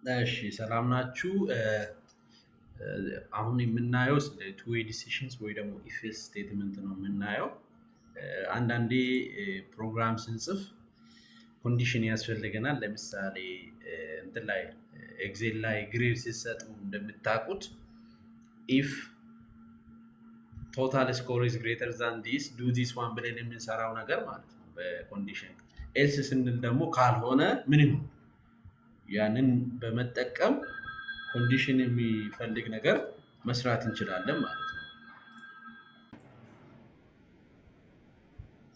እሺ ሰላም ናችሁ። አሁን የምናየው ስለ ቱ ዌይ ዲሲሽንስ ወይ ደግሞ ኢፍ ኤልስ ስቴትመንት ነው የምናየው። አንዳንዴ ፕሮግራም ስንጽፍ ኮንዲሽን ያስፈልገናል። ለምሳሌ እንትን ላይ ኤክሴል ላይ ግሬድ ሲሰጡ እንደምታውቁት ኢፍ ቶታል ስኮር ኢዝ ግሬተር ዛን ዲስ ዱ ዲስ ዋን ብለን የምንሰራው ነገር ማለት ነው በኮንዲሽን። ኤልስ ስንል ደግሞ ካልሆነ ምን ይሁን ያንን በመጠቀም ኮንዲሽን የሚፈልግ ነገር መስራት እንችላለን ማለት ነው።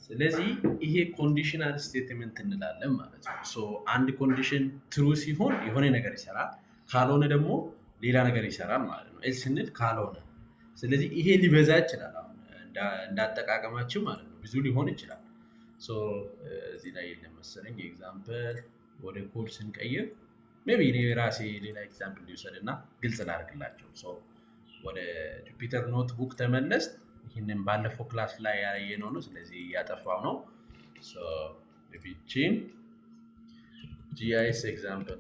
ስለዚህ ይሄ ኮንዲሽናል ስቴትመንት እንላለን ማለት ነው። ሶ አንድ ኮንዲሽን ትሩ ሲሆን የሆነ ነገር ይሰራል፣ ካልሆነ ደግሞ ሌላ ነገር ይሰራል ማለት ነው። ኤልስ ስንል ካልሆነ። ስለዚህ ይሄ ሊበዛ ይችላል አሁን እንዳጠቃቀማችን ማለት ነው። ብዙ ሊሆን ይችላል። ሶ እዚህ ላይ የለም መሰለኝ ኤግዛምፕል ወደ ኮድ ስንቀይር ሜቢ እኔ ራሴ ሌላ ኤግዛምፕል ሊውሰድ እና ግልጽ ላድርግላቸው። ወደ ጁፒተር ኖትቡክ ተመለስ። ይህንን ባለፈው ክላስ ላይ ያየነው ነው። ስለዚህ እያጠፋው ነው። ቢችን ጂአይኤስ ኤግዛምፕል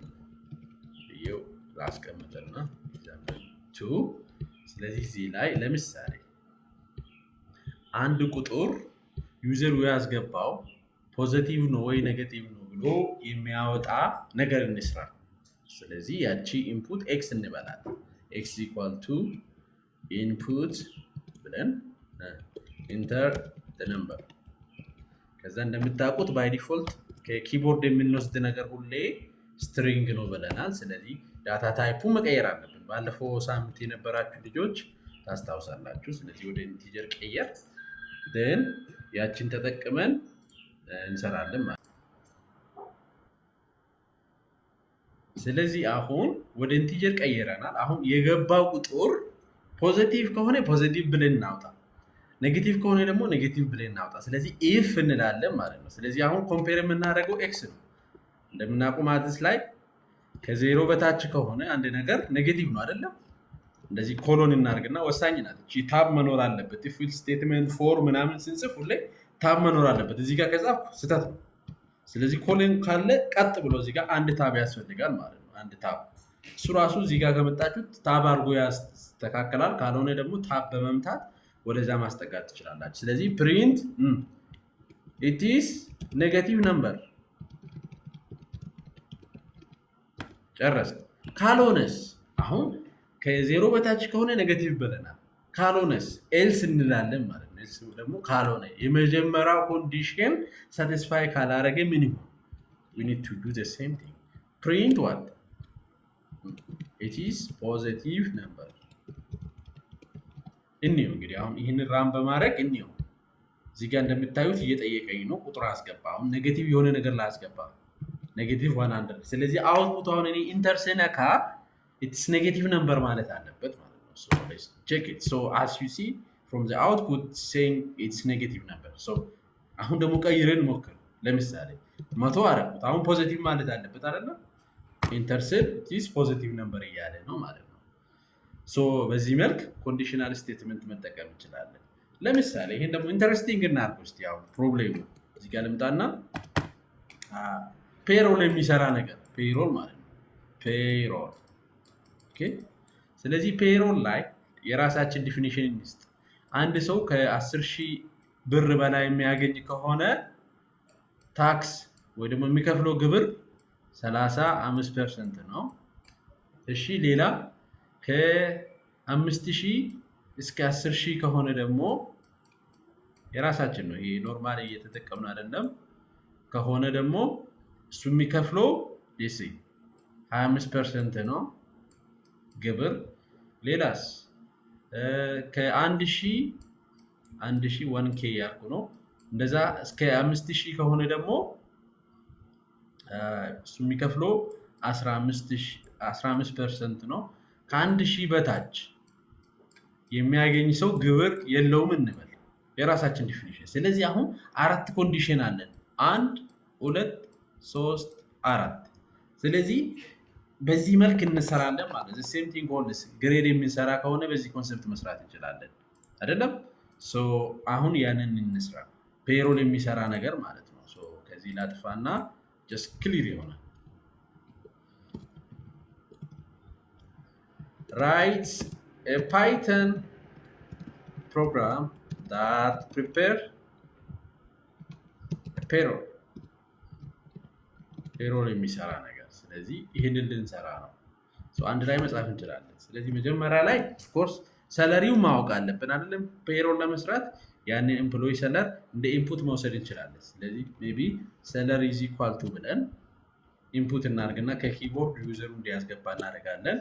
ብዬው ላስቀምጥና ኤግዛምፕል 2። ስለዚህ እዚህ ላይ ለምሳሌ አንድ ቁጥር ዩዘሩ ያስገባው ፖዘቲቭ ነው ወይ ኔጌቲቭ ነው ብሎ የሚያወጣ ነገር እንስራ። ስለዚህ ያቺ ኢንፑት ኤክስ እንበላል። ኤክስ ኢኳል ቱ ኢንፑት ብለን ኢንተር ነምበር። ከዛ እንደምታውቁት ባይ ዲፎልት ከኪቦርድ የምንወስድ ነገር ሁሌ ስትሪንግ ነው ብለናል። ስለዚህ ዳታ ታይፑ መቀየር አለብን። ባለፈው ሳምንት የነበራችሁ ልጆች ታስታውሳላችሁ። ስለዚህ ወደ ኢንቲጀር ቀየር ደን ያችን ተጠቅመን እንሰራለን ማለት ነው። ስለዚህ አሁን ወደ ኢንቲጀር ቀየረናል። አሁን የገባው ቁጥር ፖዚቲቭ ከሆነ ፖዚቲቭ ብለን እናውጣ፣ ኔጌቲቭ ከሆነ ደግሞ ኔጌቲቭ ብለን እናውጣ። ስለዚህ ኢፍ እንላለን ማለት ነው። ስለዚህ አሁን ኮምፔር የምናደርገው ኤክስ ነው። እንደምናውቀው ማትስ ላይ ከዜሮ በታች ከሆነ አንድ ነገር ኔጌቲቭ ነው አይደለም? እንደዚህ ኮሎን እናድርግና ወሳኝ ናት እቺ ታብ መኖር አለበት። ኢፍ ዊል ስቴትመንት ፎር ምናምን ስንጽፍ ሁሌ ታብ መኖር አለበት። እዚህ ጋር ከጻፍኩ ስህተት ነው። ስለዚህ ኮሎን ካለ ቀጥ ብሎ እዚህ ጋር አንድ ታብ ያስፈልጋል ማለት ነው። አንድ ታብ እሱ ራሱ እዚህ ጋር ከመጣችሁት ታብ አድርጎ ያስተካከላል። ካልሆነ ደግሞ ታብ በመምታት ወደዛ ማስጠጋት ትችላላችሁ። ስለዚህ ፕሪንት ኢት ኢዝ ኔጌቲቭ ነምበር ጨረስ። ካልሆነስ አሁን ከዜሮ በታች ከሆነ ኔጌቲቭ ብለናል። ካልሆነስ ኤልስ እንላለን ማለት ነው። ኤልስ ደግሞ ካልሆነ የመጀመሪያው ኮንዲሽን ሳቲስፋይ ካላረገ ምን ይሆን? we need to do the same thing. print what? it is positive number. እንየው እንግዲህ አሁን ይህንን ራም በማድረግ እንየው። እዚህ ጋር እንደምታዩት እየጠየቀኝ ነው። ቁጥር አስገባ። አሁን ኔጌቲቭ የሆነ ነገር ላስገባ። ኔጌቲቭ 100። ስለዚህ አውትፑት አሁን እኔ ኢንተር ስነካ it's negative number ማለት አለበት ማለት ነው። so let's check it. so as you see from the output saying it's negative number. so አሁን ደግሞ ቀይረን ሞክር። ለምሳሌ 100 አረኩት። አሁን ፖዚቲቭ ማለት አለበት አይደል? ኢንተር ስል it is positive number እያለ ነው ማለት ነው። so በዚህ መልክ ኮንዲሽናል ስቴትመንት መጠቀም እንችላለን። ለምሳሌ ይሄን ደግሞ ኢንተረስቲንግ እናድርገው እስቲ። አሁን ፕሮብሌሙ እዚህ ጋር ልምጣና ፔሮል የሚሰራ ነገር ፔሮል ማለት ነው። ፔሮል ስለዚህ ፔሮል ላይ የራሳችን ዲፊኒሽን እንስጥ። አንድ ሰው ከ10,000 ብር በላይ የሚያገኝ ከሆነ ታክስ ወይ ደግሞ የሚከፍለው ግብር 35% ነው። እሺ ሌላ ከ5,000 እስከ 10,000 ከሆነ ደግሞ የራሳችን ነው። ይሄ ኖርማሊ እየተጠቀምን አይደለም። ከሆነ ደግሞ እሱ የሚከፍለው 25% ነው ግብር። ሌላስ ከ1,000 1K ያልኩ ነው። እንደዛ እስከ 5,000 ከሆነ ደግሞ እሱ የሚከፍለው 15% ነው። ከ1,000 በታች የሚያገኝ ሰው ግብር የለውም እንበል። የራሳችን ዲፊኒሽን። ስለዚህ አሁን 4 ኮንዲሽን አለን። 1 2 3 4። ስለዚህ በዚህ መልክ እንሰራለን ማለት ነው። ሴም ቲንግ ሆልስ ግሬድ የምንሰራ ከሆነ በዚህ ኮንሰፕት መስራት እንችላለን አይደለም? ሶ አሁን ያንን እንስራ። ፔሮል የሚሰራ ነገር ማለት ነው። ሶ ከዚህ ላጥፋና ጀስት ክሊር ይሆናል። writes a Python program that prepare a payroll የሚሰራ ነገር ስለዚህ ይሄንን ልንሰራ ነው አንድ ላይ መጻፍ እንችላለን ስለዚህ መጀመሪያ ላይ ኦፍ ኮርስ ሰለሪው ማወቅ አለብን አይደለም ፔሮል ለመስራት ያንን ኤምፕሎይ ሰለር እንደ ኢንፑት መውሰድ እንችላለን ስለዚህ ሜቢ ሰለሪ ኢዝ ኢኳል ቱ ብለን ኢንፑት እናርግና ከኪቦርድ ዩዘሩ እንዲያስገባ እናደርጋለን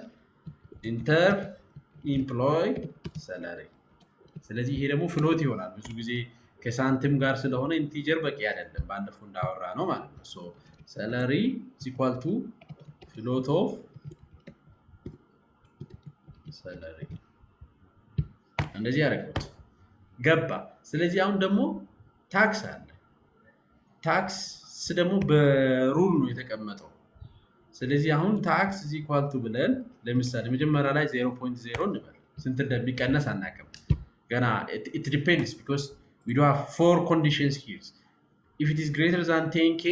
ኢንተር ኢምፕሎይ ሰለሪ ስለዚህ ይሄ ደግሞ ፍሎት ይሆናል ብዙ ጊዜ ከሳንቲም ጋር ስለሆነ ኢንቲጀር በቂ አይደለም ባለፈው እንዳወራ ነው ማለት ነው ሶ ሰለሪ ኢዝ ኢኳል ቱ ፍሎት ኦፍ ሰለሪ እንደዚህ ያደርጉት ገባ ስለዚህ አሁን ደግሞ ታክስ አለ ታክስ ደግሞ በሩል ነው የተቀመጠው ስለዚህ አሁን ታክስ is equal to ብለን ለምሳሌ መጀመሪያ ላይ 0.0 እንበል ስንት እንደሚቀነስ አናውቅም ገና it depends because we do have four conditions here if it is greater than 10k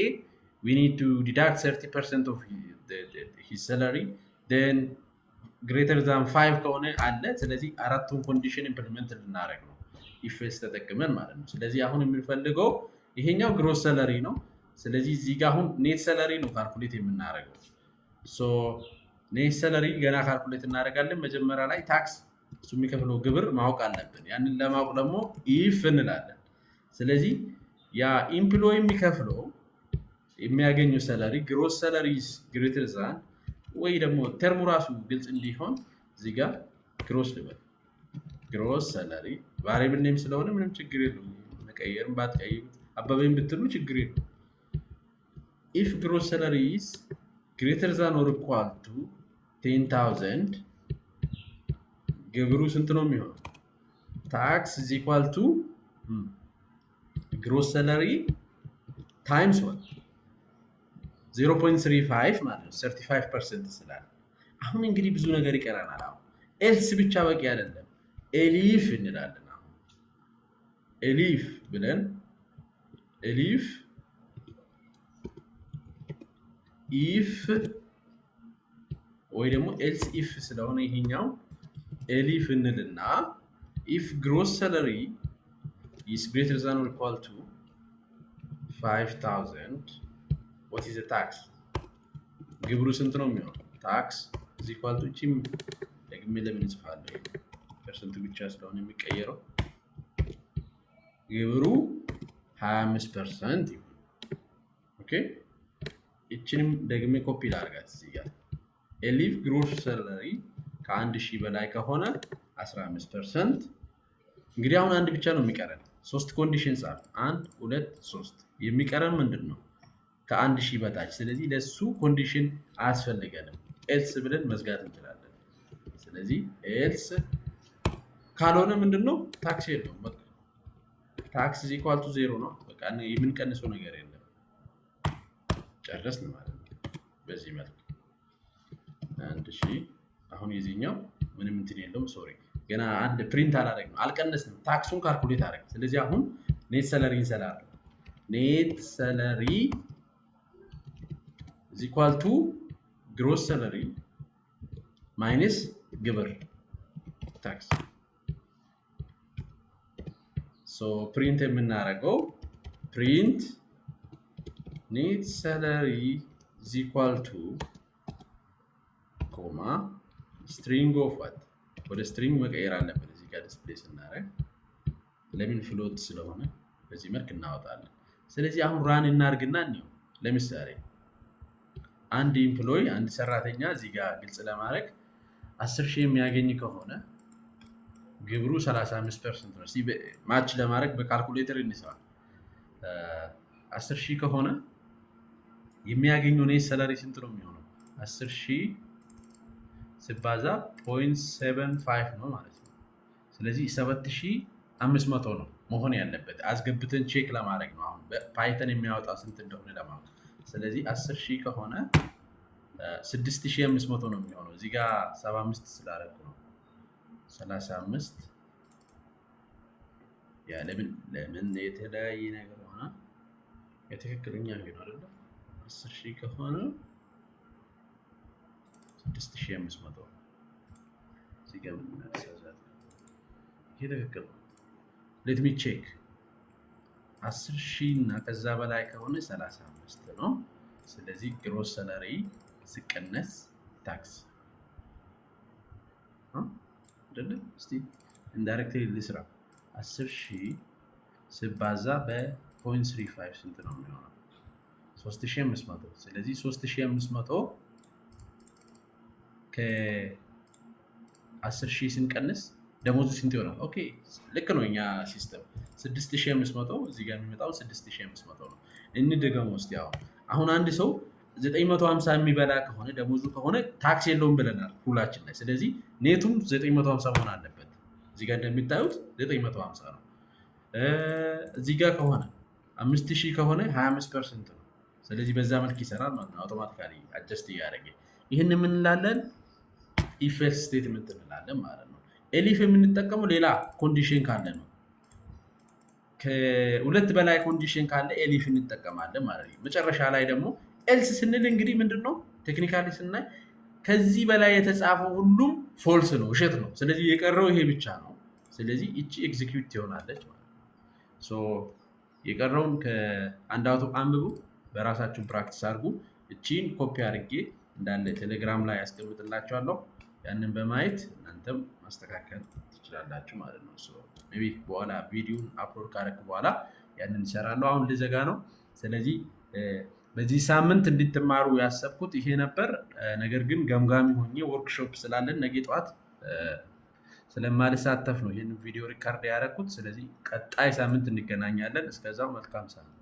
we need to deduct 30% of his salary then greater than 5 ከሆነ አለ ስለዚህ አራቱን ኮንዲሽን ኢምፕሊመንት ልናደርግ ነው if else ተጠቅመን ማለት ነው ስለዚህ አሁን የምንፈልገው ይሄኛው ግሮስ ሰለሪ ነው ስለዚህ እዚህ ጋር አሁን ኔት ሰለሪ ነው ካልኩሌት የምናደርገው ሶ ኔት ሰለሪ ገና ካልኩሌት እናደርጋለን መጀመሪያ ላይ ታክስ እሱ የሚከፍለው ግብር ማወቅ አለብን ያንን ለማወቅ ደግሞ if እንላለን ስለዚህ ያ ኢምፕሎይ የሚከፍለው የሚያገኘው ሰለሪ ግሮስ ሰለሪ ግሬተር ዛን ወይ ደግሞ ተርሙ ራሱ ግልጽ እንዲሆን እዚህ ጋር ግሮስ ልበል ግሮስ ሰለሪ ቫሪያብል ኔም ስለሆነ ምንም ችግር የለውም መቀየርም ባትቀይሩት አባበይም ብትሉ ችግር የለውም if gross salary is greater than or equal to 10,000 ግብሩ ስንት ነው የሚሆነው tax is equal to gross salary times what 0.35 ማለት ነው 35% ስላለ አሁን እንግዲህ ብዙ ነገር ይቀራናል አሁን ኤልስ ብቻ በቂ አይደለም ኤሊፍ እንላለን አሁን ኤሊፍ ብለን ኤሊፍ if ወይ ደግሞ else if ስለሆነ ይሄኛው ኤሊፍ እንልና if gross salary is greater than or equal to 5,000 what is the tax ግብሩ ስንት ነው የሚሆነው tax is equal to ቺም ደግሜ ለምን እንጽፋለን ፐርሰንቱ ብቻ ስለሆነ የሚቀየረው ግብሩ 25% ይሁን ኦኬ እቺንም ደግሜ ኮፒ ላድርጋት እዚህ ጋር ኤሊፍ ግሮስ ሰለሪ ከ1000 በላይ ከሆነ 15% እንግዲህ አሁን አንድ ብቻ ነው የሚቀረን ሶስት ኮንዲሽንስ አሉ 1 2 3 የሚቀረን ምንድነው ከ1000 በታች ስለዚህ ለሱ ኮንዲሽን አያስፈልገንም ኤልስ ብለን መዝጋት እንችላለን ስለዚህ ኤልስ ካልሆነ ምንድነው ታክስ የለውም በቃ ታክስ is equal to 0 ነው በቃ የምንቀንሰው ነገር የለም ጨረስን ማለት ነው በዚህ መልኩ 1000 አሁን የዚህኛው ምንም እንትን የለውም ሶሪ ገና አንድ ፕሪንት አላደረግ ነው አልቀነስንም ታክሱን ካልኩሌት አደረግ ስለዚህ አሁን ኔት ሰለሪ እንሰራለን ኔት ሰለሪ is equal to gross salary minus ግብር ታክስ ሶ ፕሪንት የምናደርገው ፕሪንት net salary is equal to ኮማ string of what ወደ string መቀየር አለብን እዚህ ጋር ዲስፕሌይ ስናደርግ ለምን ፍሎት ስለሆነ በዚህ መልክ እናወጣለን ስለዚህ አሁን ራን እናርግና እንየው ለምሳሌ አንድ ኤምፕሎይ አንድ ሰራተኛ እዚህ ጋር ግልጽ ለማድረግ 10,000 የሚያገኝ ከሆነ ግብሩ 35% ነው ማች ለማድረግ በካልኩሌተር እንስራ 10,000 ከሆነ የሚያገኘው ኔት ሰለሪ ስንት ነው የሚሆነው 10,000 ሲባዛ 0.75 ነው ማለት ነው ስለዚህ 7,500 ነው መሆን ያለበት አስገብተን ቼክ ለማድረግ ነው አሁን በፓይተን የሚያወጣው ስንት እንደሆነ ለማወቅ ስለዚህ 10,000 ከሆነ 6,500 ነው የሚሆነው እዚህ ጋር 75 ስላደረኩ ነው 35 ያ ለምን የተለያየ ነገር ሆነ የትክክለኛ ነው አይደል 10,000 ከሆነ 6,500 እዚህ ጋር ምን እናደርጋለን? ይሄ ትክክል ነው። ሌት ሚ ቼክ 10,000 እና ከዛ በላይ ከሆነ 35 ነው። ስለዚህ ግሮስ ሰለሪ ሲቀነስ ታክስ አይደለም። እስቲ ኢንዳይሬክትሊ ልስራ። 10,000 ሲባዛ በ0.35 ስንት ነው የሚሆነው? 3,500። ስለዚህ 3,500 ከ10,000 ስንቀንስ ደሞዙ ስንት ይሆናል? ኦኬ ልክ ነው። እኛ ሲስተም 6,500 እዚህ ጋር የሚመጣው 6,500 ነው። እንደገና ውስጥ ያው አሁን አንድ ሰው 950 የሚበላ ከሆነ ደሞዙ ከሆነ ታክስ የለውም ብለናል ሁላችን ላይ። ስለዚህ ኔቱም 950 መሆን አለበት። እዚህ ጋር እንደሚታዩት 950 ነው። እዚህ ጋር ከሆነ 5,000 ከሆነ 25% ነው። ስለዚህ በዛ መልክ ይሰራል ማለት ነው። አውቶማቲካሊ አጀስት እያደረገ ይህን የምንላለን ኢፍ ኤልስ ስቴትመንት እንላለን ማለት ነው። ኤሊፍ የምንጠቀመው ሌላ ኮንዲሽን ካለ ነው። ከሁለት በላይ ኮንዲሽን ካለ ኤሊፍ እንጠቀማለን ማለት ነው። መጨረሻ ላይ ደግሞ ኤልስ ስንል እንግዲህ ምንድነው ቴክኒካሊ ስናይ ከዚህ በላይ የተጻፈው ሁሉም ፎልስ ነው፣ ውሸት ነው። ስለዚህ የቀረው ይሄ ብቻ ነው። ስለዚህ እቺ ኤግዚኪዩት ትሆናለች ማለት ነው። ሶ የቀረውን ከአንድ አውቶ አንብቡ፣ በራሳችሁን ፕራክቲስ አድርጉ። እቺን ኮፒ አድርጌ እንዳለ ቴሌግራም ላይ ያስቀምጥላችኋለሁ። ያንን በማየት እናንተም ማስተካከል ትችላላችሁ ማለት ነው። ሜይ ቢ በኋላ ቪዲዮን አፕሎድ ካደረግኩ በኋላ ያንን እሰራለሁ። አሁን ልዘጋ ነው። ስለዚህ በዚህ ሳምንት እንድትማሩ ያሰብኩት ይሄ ነበር። ነገር ግን ገምጋሚ ሆኜ ወርክሾፕ ስላለን ነገ ጠዋት ስለማልሳተፍ ነው ይህንን ቪዲዮ ሪካርድ ያደረኩት። ስለዚህ ቀጣይ ሳምንት እንገናኛለን። እስከዛው መልካም ሳምንት።